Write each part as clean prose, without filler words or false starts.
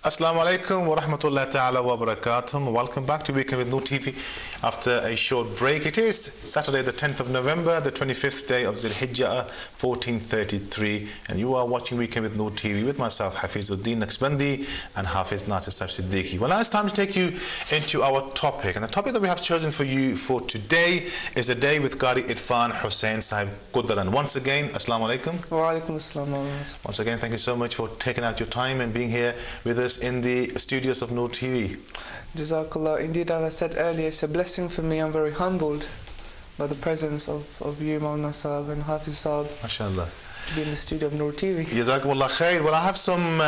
Assalamu alaikum wa rahmatullahi ta'ala wa barakatuh. Welcome back to Weekend with Noor TV after a short break. It is Saturday the 10th of November, the 25th day of Zul-Hijjah 1433, and you are watching Weekend with Noor TV with myself, Hafizuddin Naqshbandi, and Hafiz Nasir Siddiqui. Well, now it's time to take you into our topic, and the topic that we have chosen for you for today is a day with Qari Irfan Hussain Sahib Khudurun. Once again, Assalamu alaikum. Wa alaikum assalam. Once again, thank you so much for taking out your time and being here with us in the studios of Noor TV. Jazakallah. Indeed, as I said earlier, it's a blessing for me. I'm very humbled by the presence of you, Maulana Sahib and Hafiz Sahib. MashaAllah. To be in the studio of Noor TV. Jazakumullah khair. Well, I have some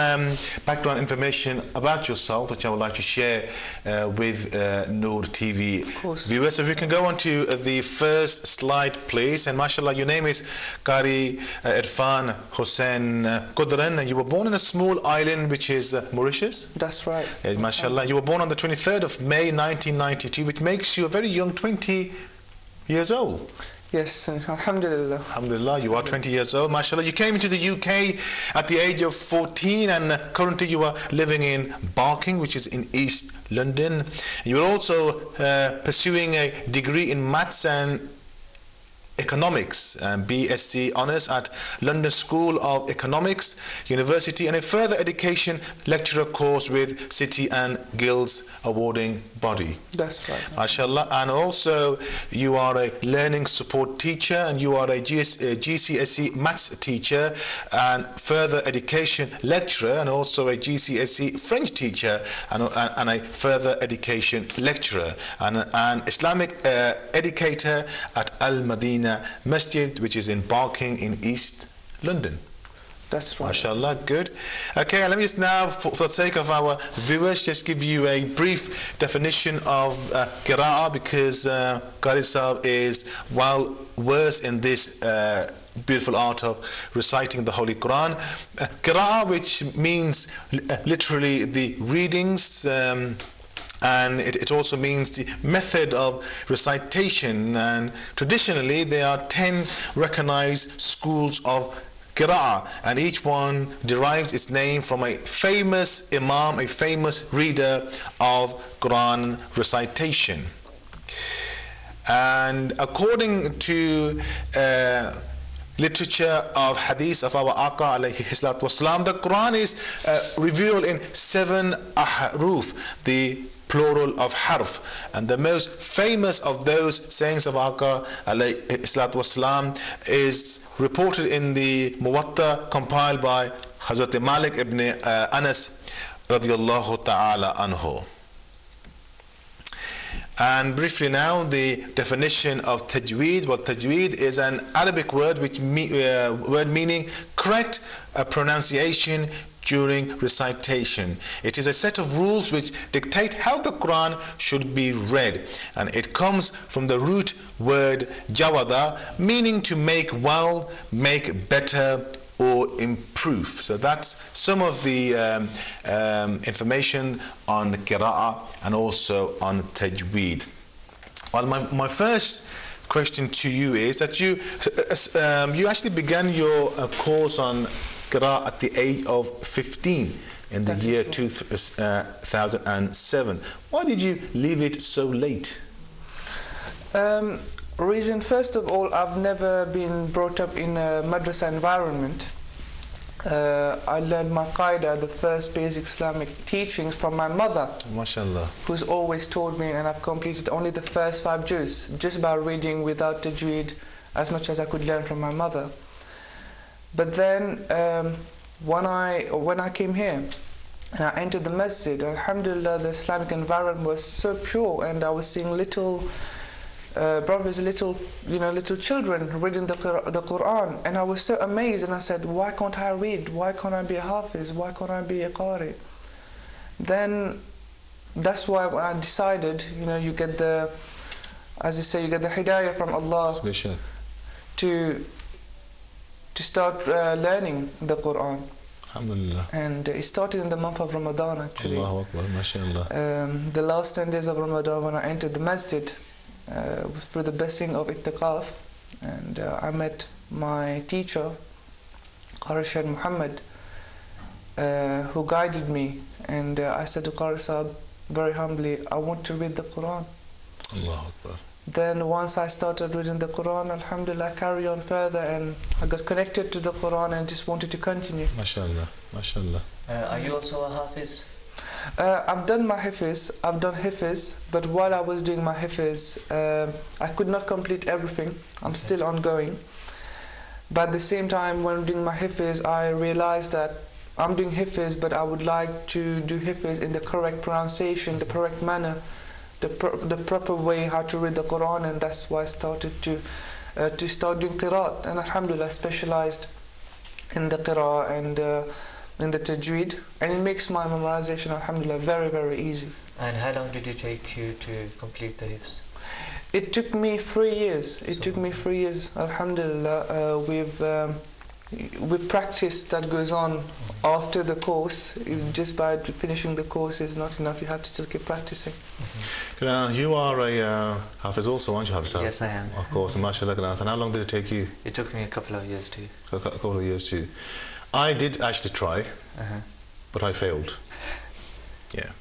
background information about yourself which I would like to share with Noor TV viewers. So if we can go on to the first slide, please. And mashallah, your name is Qari Irfan Hussain Khudurun, and you were born in a small island which is Mauritius. That's right. Mashallah, you were born on the 23rd of May 1992, which makes you a very young 20 years old. Yes, alhamdulillah. Alhamdulillah, you are 20 years old, mashallah. You came into the UK at the age of 14, and currently you are living in Barking, which is in East London. You are also pursuing a degree in Maths and Economics, BSc Honours at London School of Economics University, and a further education lecturer course with City and Guilds awarding body. That's right. MashaAllah. And also you are a learning support teacher, and you are a GCSE maths teacher and further education lecturer, and also a GCSE French teacher and a further education lecturer, and an Islamic educator at Al-Madinah Masjid, which is in Barking in East London. That's right. MashaAllah, good. Okay, let me just now, for the sake of our viewers, just give you a brief definition of Qira'ah, because Qari Sahib is well versed in this beautiful art of reciting the Holy Quran. Qira'ah, which means literally the readings, and it also means the method of recitation, and traditionally there are 10 recognized schools of Qira'ah, and each one derives its name from a famous imam, a famous reader of Quran recitation. And according to literature of hadith of our Aqa alayhi salatu wasalam, the Quran is revealed in 7 ahruf, the plural of harf, and the most famous of those sayings of Aqa alayhi salatu wasalam is reported in the Muwatta compiled by Hazrat Malik ibn Anas radiyallahu ta'ala anhu. And briefly now, the definition of tajweed. Well, tajweed is an Arabic word which word meaning correct pronunciation during recitation. It is a set of rules which dictate how the Quran should be read, and it comes from the root word jawada, meaning to make well, make better, or improve. So that's some of the information on Qira'ah and also on tajweed. Well, my first question to you is that you actually began your course on Qira'ah at the age of 15 in the year 2007. Why did you leave it so late? Reason, first of all, I've never been brought up in a madrasa environment. I learned my qaida, the first basic Islamic teachings, from my mother, MashaAllah, who's always told me, and I've completed only the first 5 juz, just by reading without tajweed, as much as I could learn from my mother. But then when I came here and I entered the masjid, alhamdulillah, the Islamic environment was so pure, and I was seeing little brothers, little children reading the Quran, and I was so amazed, and I said, why can't I read? Why can't I be a Hafiz? Why can't I be a Qari? Then that's why when I decided, you get the, as you say, you get the hidayah from Allah to start learning the Quran. Alhamdulillah. And it started in the month of Ramadan, actually. Allahu Akbar, MashaAllah. The last 10 days of Ramadan, when I entered the masjid, through the blessing of Ittiqaf, and I met my teacher, Qari Sheik Muhammad, who guided me and I said to Qari Sahib very humbly, I want to read the Quran. Allahu Akbar. Then once I started reading the Quran, alhamdulillah, I carried on further and I got connected to the Quran and just wanted to continue. MashaAllah, MashaAllah. Are you also a Hafiz? I've done my Hifiz, I've done Hifiz, but while I was doing my Hifiz, I could not complete everything. I'm still ongoing. But at the same time, when doing my Hifiz, I realized that I'm doing Hifiz, but I would like to do Hifiz in the correct pronunciation, the correct manner, the proper way how to read the Quran, and that's why I started to start doing Qiraat. And alhamdulillah, I specialized in the Qiraat and in the Tajweed, and it makes my memorization, alhamdulillah, very, very easy. And how long did it take you to complete the Hifz? It took me 3 years. It took me 3 years, alhamdulillah, with practice that goes on after the course. Just by finishing the course is not enough. You have to still keep practicing. You are a Hafiz also, aren't you, Hafiz? Yes, I am. Of course, and mashallah. And how long did it take you? It took me a couple of years too. A couple of years too. I did actually try, but I failed. Yeah.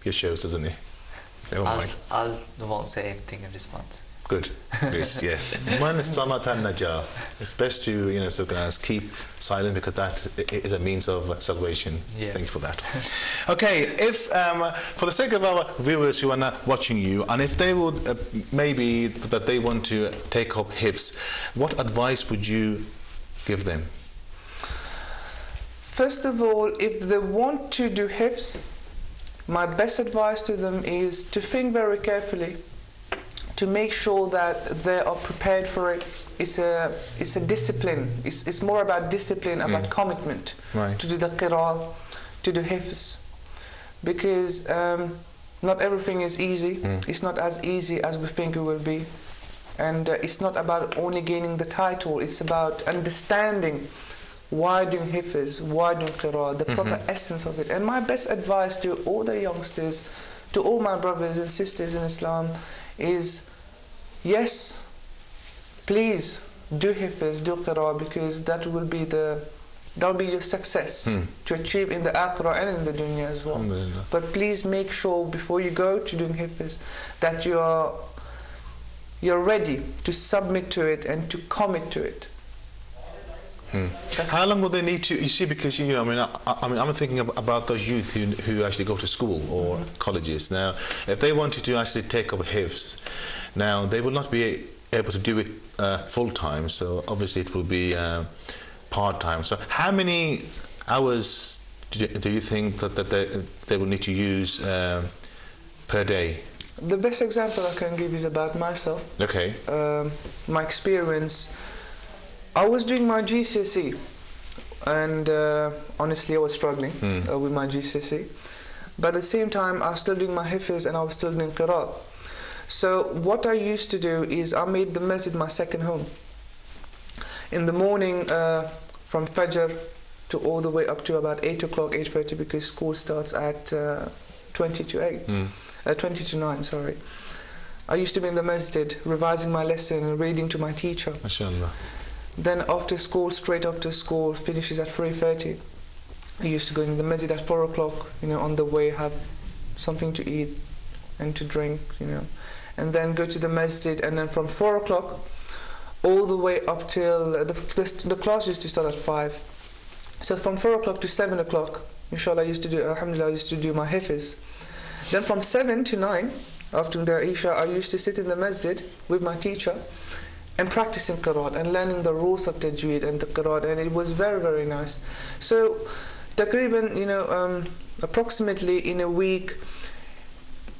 It shows, doesn't it? Never mind. I won't say anything in response. Good. Yes, yeah. Man samatan najah. It's best to, so keep silent, because that is a means of salvation. Yeah. Thank you for that. Okay, if for the sake of our viewers who are not watching you, and if they would maybe that they want to take up Hifz, what advice would you give them? First of all, if they want to do Hifz, my best advice to them is to think very carefully, to make sure that they are prepared for it. It's a discipline. It's more about discipline, about commitment, right, to do the Qira'ah, to do Hifz. Because not everything is easy. It's not as easy as we think it will be. And it's not about only gaining the title. It's about understanding why doing Hifz, why doing Qira'ah, the proper essence of it. And my best advice to all the youngsters, to all my brothers and sisters in Islam, is yes, please do Hifz, do Qira'ah, because that will be your success to achieve in the Akhirah and in the Dunya as well. But please make sure before you go to doing Hifz that you're ready to submit to it and to commit to it. How long will they need to? You see, because I'm thinking about those youth who actually go to school or colleges. Now, if they wanted to actually take up Hifz, now they will not be able to do it full time. So obviously, it will be part time. So how many hours do you think that they will need to use per day? The best example I can give is about myself. Okay. My experience. I was doing my GCSE, and honestly I was struggling with my GCSE. But at the same time I was still doing my Hifz and I was still doing Qiraat. So what I used to do is I made the masjid my second home. In the morning from Fajr to all the way up to about 8 o'clock, 8:30, because school starts at 20 to 9, sorry. I used to be in the masjid revising my lesson and reading to my teacher. MashaAllah. Then after school, straight after school, finishes at 3:30. I used to go in the masjid at 4 o'clock, on the way, have something to eat and to drink, and then go to the masjid, and then from 4 o'clock all the way up till the class used to start at 5. So from 4 o'clock to 7 o'clock, inshallah, alhamdulillah, I used to do my Hifz. Then from 7 to 9, after the Isha, I used to sit in the masjid with my teacher and practicing Qiraat and learning the rules of Tajweed and the Qiraat, and it was very, very nice. So, takriban, approximately in a week,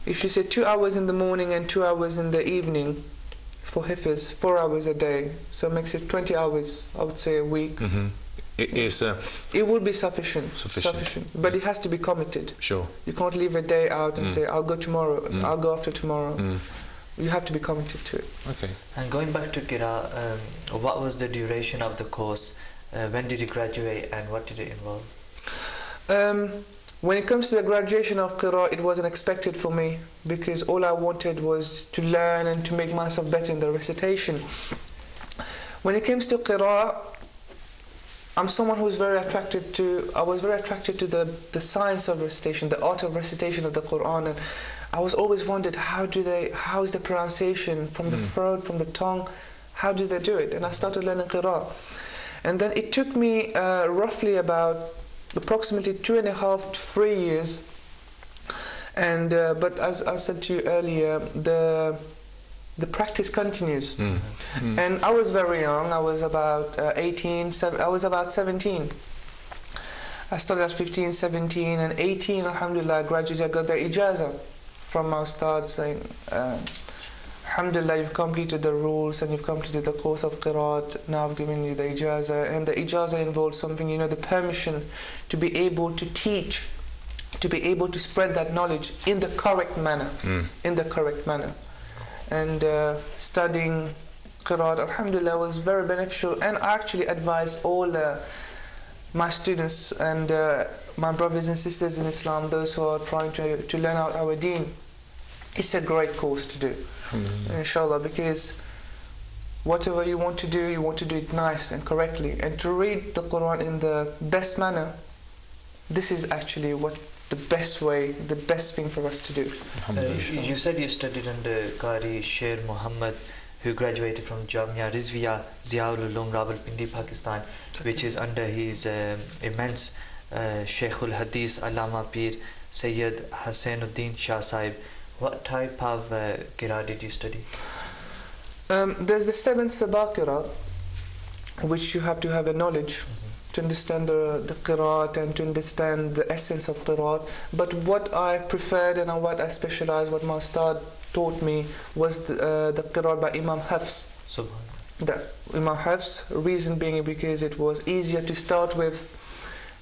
if you say 2 hours in the morning and 2 hours in the evening for Hifz, 4 hours a day, so it makes it 20 hours, I would say, a week. It will be sufficient. But it has to be committed. Sure. You can't leave a day out and say, I'll go tomorrow, I'll go after tomorrow. You have to be committed to it. Okay. And going back to Qiraat, what was the duration of the course? When did you graduate and what did it involve? When it comes to the graduation of Qiraat, it wasn't expected for me, because all I wanted was to learn and to make myself better in the recitation. When it comes to Qiraat, I'm someone who's very attracted to. I was very attracted to the science of recitation, the art of recitation of the Quran, and I was always wondered how is the pronunciation from the throat, from the tongue, how do they do it? And I started learning Qira'ah, and then it took me roughly about approximately 2.5 to 3 years. And but as I said to you earlier, the practice continues. And I was very young. I was about 18. I was about 17. I started at 15, 17, and 18. Alhamdulillah, I graduated. I got the ijazah from my ustad saying, Alhamdulillah, you've completed the rules and you've completed the course of Qiraat. Now I've given you the ijazah. And the ijazah involves something, the permission to be able to teach, to be able to spread that knowledge in the correct manner, And studying Qiraat, alhamdulillah, was very beneficial, and I actually advise all my students and my brothers and sisters in Islam, those who are trying to learn out our deen, it's a great course to do, inshallah, because whatever you want to do it nice and correctly, and to read the Quran in the best manner, this is actually the best way, the best thing for us to do. You said you studied under Qari Sheikh Muhammad, who graduated from Jamia Rizviya Ziaul Ulum Rawalpindi, Pakistan, which is under his immense Sheikhul Hadith Allama Pir Sayyid Hassanuddin Shah Sahib. What type of Qira did you study? There's the 7th Sabah Qira, which you have to have a knowledge to understand the Qiraat and to understand the essence of Qiraat. But what I preferred and what I specialized, what my Ustad taught me, was the Qiraat by Imam Hafs. The Imam Hafs, reason being because it was easier to start with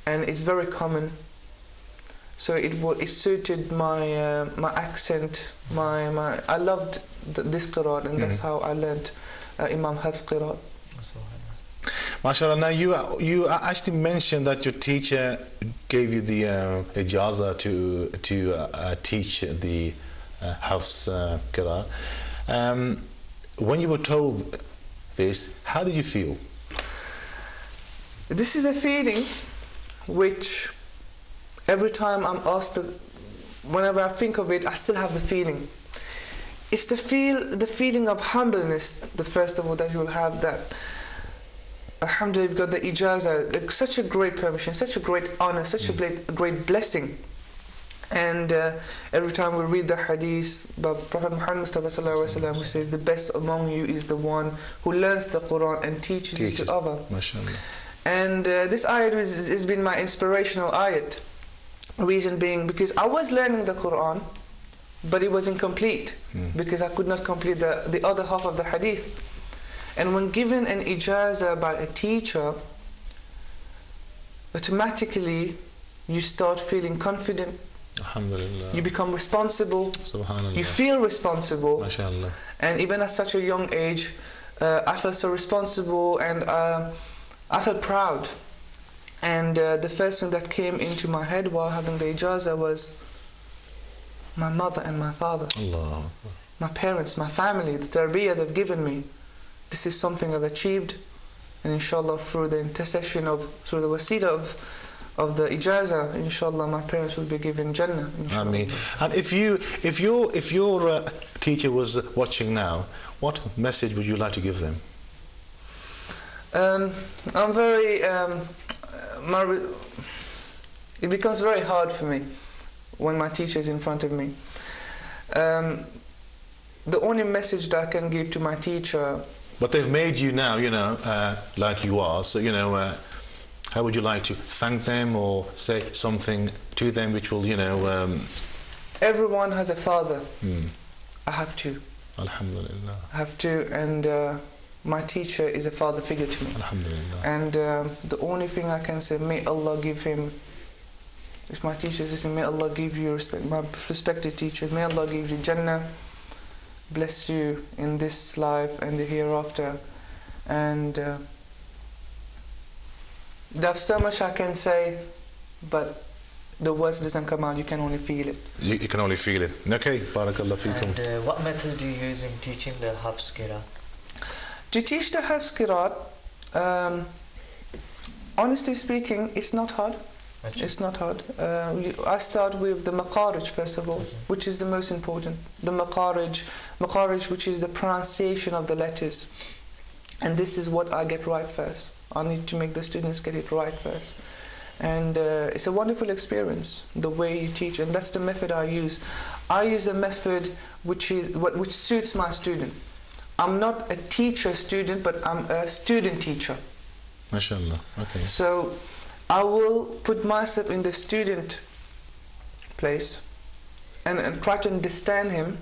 and it's very common. So it suited my my accent, I loved this Qiraat, and that's how I learned Imam Hafs Qiraat. MashaAllah. Now you actually mentioned that your teacher gave you the ijazah to teach the Hafs Qira. When you were told this, how did you feel? This is a feeling which every time I'm asked, whenever I think of it, I still have the feeling. It's the feeling of humbleness, the first of all, that you will have, that alhamdulillah, you've got the ijazah, such a great permission, such a great honor, such a great blessing. And every time we read the hadith by Prophet Muhammad Mustafa sallallahu alaihi wasallam, who says the best among you is the one who learns the Quran and teaches it to others. And this ayat has been my inspirational ayat. Reason being because I was learning the Quran, but it was incomplete because I could not complete the other half of the hadith. And when given an ijazah by a teacher, automatically you start feeling confident. Alhamdulillah. You become responsible. Subhanallah. You feel responsible. MashaAllah. And even at such a young age, I felt so responsible, and I felt proud. And the first thing that came into my head while having the ijazah was my mother and my father. Allah. My parents, my family, the tarbiyah they've given me. This is something I've achieved, and inshallah through the intercession through the wasila of the ijazah, inshallah my parents will be given Jannah. Inshallah. Ameen. And if your teacher was watching now, what message would you like to give them? I'm very it becomes very hard for me when my teacher is in front of me. The only message that I can give to my teacher. But they've made you now, like you are. So, how would you like to thank them or say something to them which will, Everyone has a father. I have to. Alhamdulillah. I have to, and my teacher is a father figure to me. Alhamdulillah. And the only thing I can say, may Allah give him, if my teacher is listening, may Allah give you respect, my respected teacher, may Allah give you Jannah, bless you in this life and the hereafter. And there's so much I can say, but the words doesn't come out, you can only feel it. You can only feel it. Okay, barakallah feekum. And what methods do you use in teaching the Hafs Qira? To teach the Hafs Qiraat, Honestly speaking, it's not hard. It's not hard. I start with the maqarij first of all, which is the most important. The maqarij, which is the pronunciation of the letters. And this is what I get right first. I need to make the students get it right first. And it's a wonderful experience, the way you teach, and that's the method I use. I use a method which suits my student. I'm not a teacher-student, but I'm a student-teacher. MashaAllah. Okay. So I will put myself in the student place and try to understand him.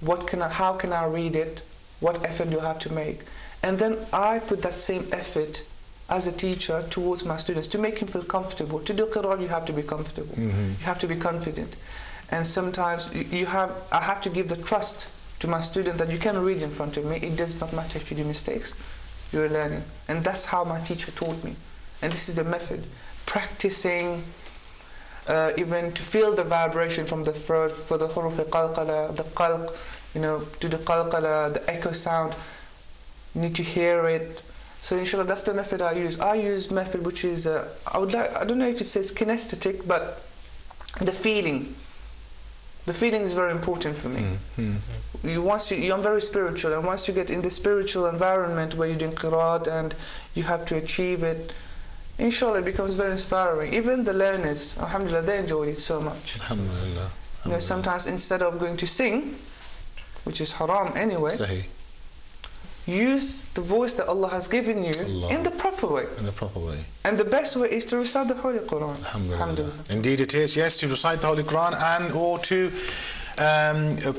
How can I read it? What effort do I have to make? And then I put that same effort as a teacher towards my students to make him feel comfortable. To do Qur'an, you have to be comfortable. You have to be confident. And sometimes I have to give the trust to my student that you can read in front of me. It does not matter if you do mistakes. You're learning. And that's how my teacher taught me. And this is the method. Practicing even to feel the vibration from the throat for the huruf qalqala, the qalq, to the qalqala, the echo sound. You need to hear it. So inshallah, that's the method I use. I use method which is, I don't know if it says kinesthetic, but the feeling. The feeling is very important for me. I'm very spiritual, and once you get in the spiritual environment where you're doing qiraat and you have to achieve it, inshallah, it becomes very inspiring. Even the learners, alhamdulillah, they enjoy it so much. Alhamdulillah. Sometimes instead of going to sing, which is haram anyway, Sahih. Use the voice that Allah has given you in the proper way. In the proper way. And the best way is to recite the Holy Quran. Alhamdulillah. Indeed it is, yes, to recite the Holy Quran and or to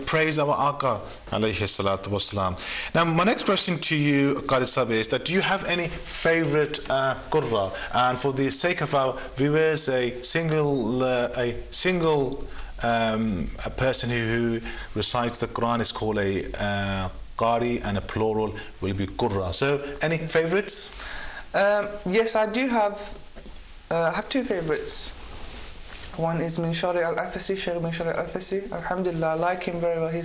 praise our Aqā alayhi salatu wasalam. Now my next question to you, Qari Sahib, is that do you have any favorite qurra? And for the sake of our viewers, a person who recites the Quran is called a Qari, and a plural will be qurra. So any favorites? Yes, I do have. I have two favorites. One is Min Shari al-Afasi, Sheikh Min Shari al-Afasi. Alhamdulillah, I like him very well. He's